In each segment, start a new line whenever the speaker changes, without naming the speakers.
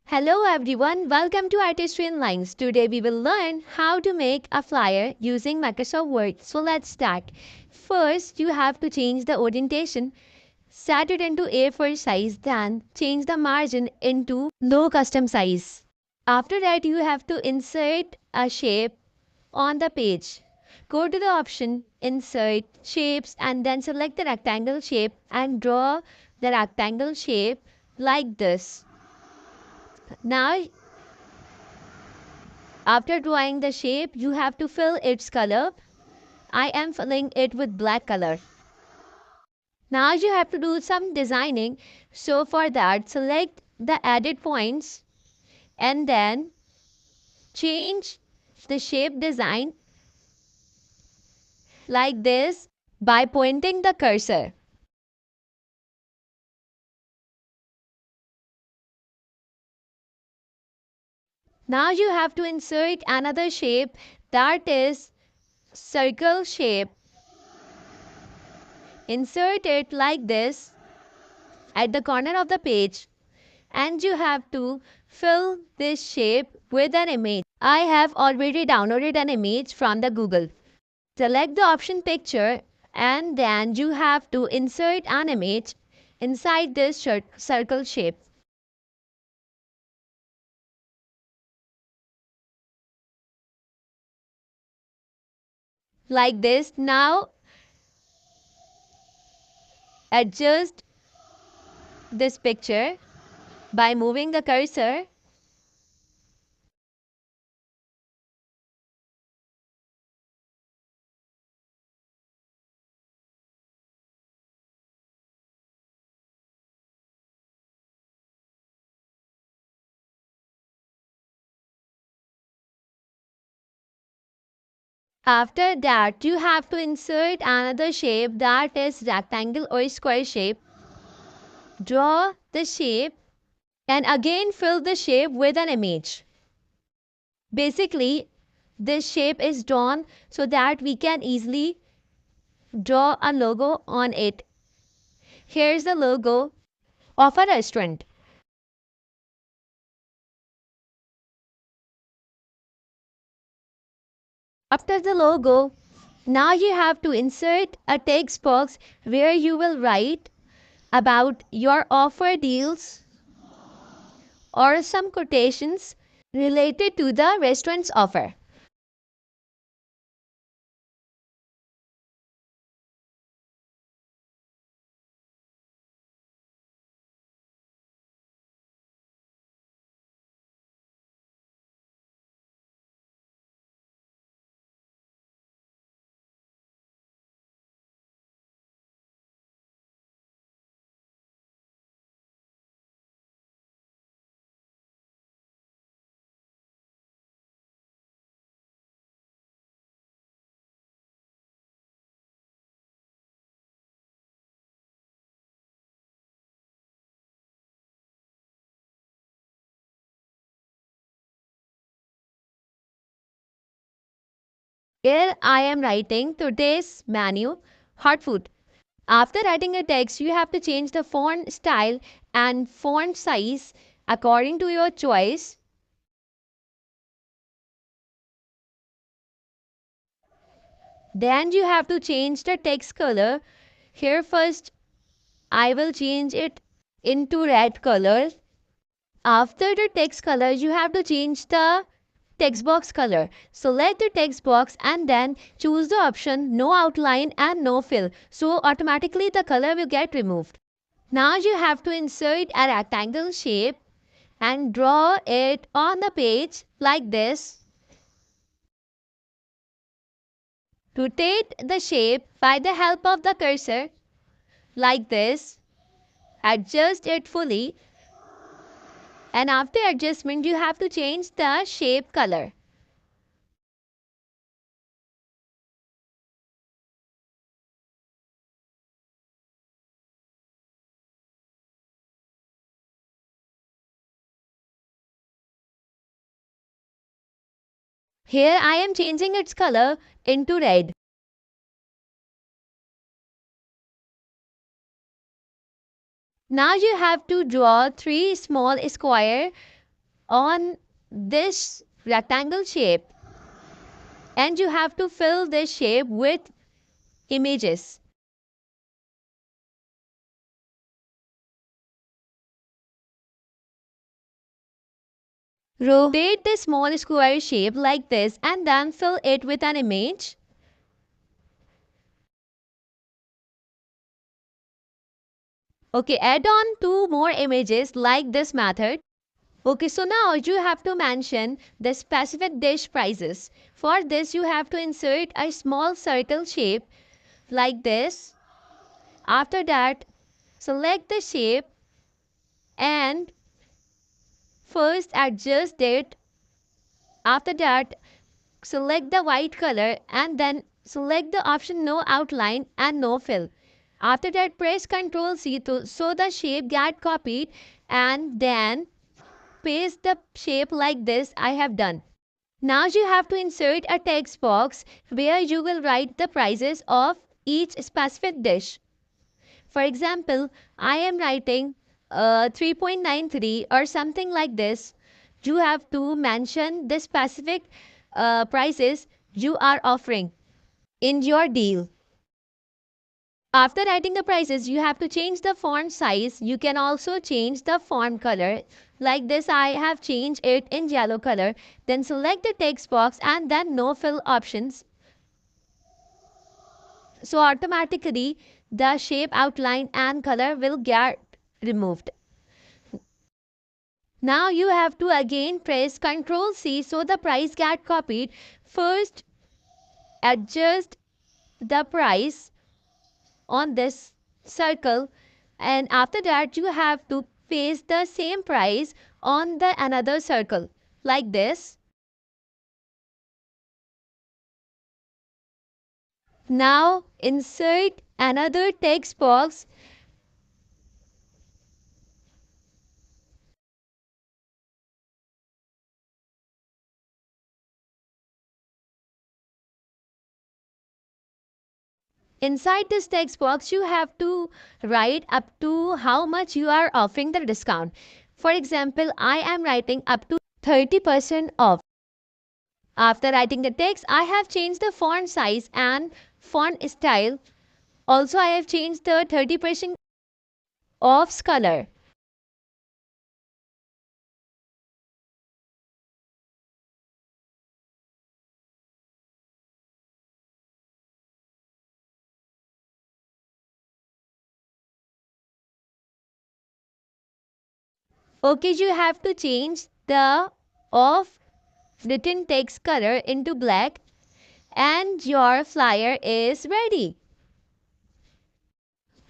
Hello everyone, welcome to Artistry in Lines. Today we will learn how to make a flyer using Microsoft Word. So let's start. First, you have to change the orientation, set it into A4 size, then change the margin into no custom size. After that, you have to insert a shape on the page. Go to the option Insert Shapes and then select the rectangle shape and draw the rectangle shape like this. Now, after drawing the shape, you have to fill its color. I am filling it with black color. Now you have to do some designing. So for that, select the edit points and then change the shape design like this by pointing the cursor. Now you have to insert another shape, that is circle shape. Insert it like this at the corner of the page, and you have to fill this shape with an image. I have already downloaded an image from the Google. Select the option picture and then you have to insert an image inside this circle shape. Like this. Now adjust this picture by moving the cursor. After that, you have to insert another shape, that is rectangle or square shape. Draw the shape and again fill the shape with an image. Basically, this shape is drawn so that we can easily draw a logo on it. Here's the logo of a restaurant. After the logo, now you have to insert a text box where you will write about your offer deals or some quotations related to the restaurant's offer. Here I am writing today's menu, hot food. After writing a text, you have to change the font style and font size according to your choice. Then you have to change the text color. Here first I will change it into red color. After the text color, you have to change the text box color. Select the text box and then choose the option no outline and no fill. So automatically the color will get removed. Now you have to insert a rectangle shape and draw it on the page like this. Rotate the shape by the help of the cursor like this. Adjust it fully, and after adjustment you have to change the shape color. Here I am changing its color into red. Now you have to draw 3 small square on this rectangle shape, and you have to fill this shape with images. Rotate the small square shape like this and then fill it with an image. Okay, add on 2 more images like this method. Okay, so now you have to mention the specific dish prices. For this, you have to insert a small circle shape like this. After that, select the shape and first adjust it. After that, select the white color and then select the option no outline and no fill. After that, press Ctrl C so the shape get copied, and then paste the shape like this I have done. Now you have to insert a text box where you will write the prices of each specific dish. For example, I am writing 3.93 or something like this. You have to mention the specific prices you are offering in your deal. After writing the prices, you have to change the font size. You can also change the font color. Like this, I have changed it in yellow color. Then select the text box and then no fill options. So automatically the shape, outline and color will get removed. Now you have to again press Ctrl C so the price get copied. First adjust the price on this circle, and after that you have to paste the same price on the another circle like this. Now insert another text box. Inside this text box, you have to write up to how much you are offering the discount. For example, I am writing up to 30% off. After writing the text, I have changed the font size and font style. Also, I have changed the 30% off color. Okay, you have to change the off written text color into black, and your flyer is ready.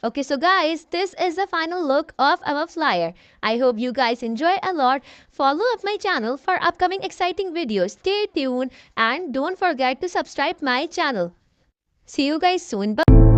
Okay, so guys, this is the final look of our flyer. I hope you guys enjoy a lot. Follow up my channel for upcoming exciting videos. Stay tuned and don't forget to subscribe my channel. See you guys soon. Bye.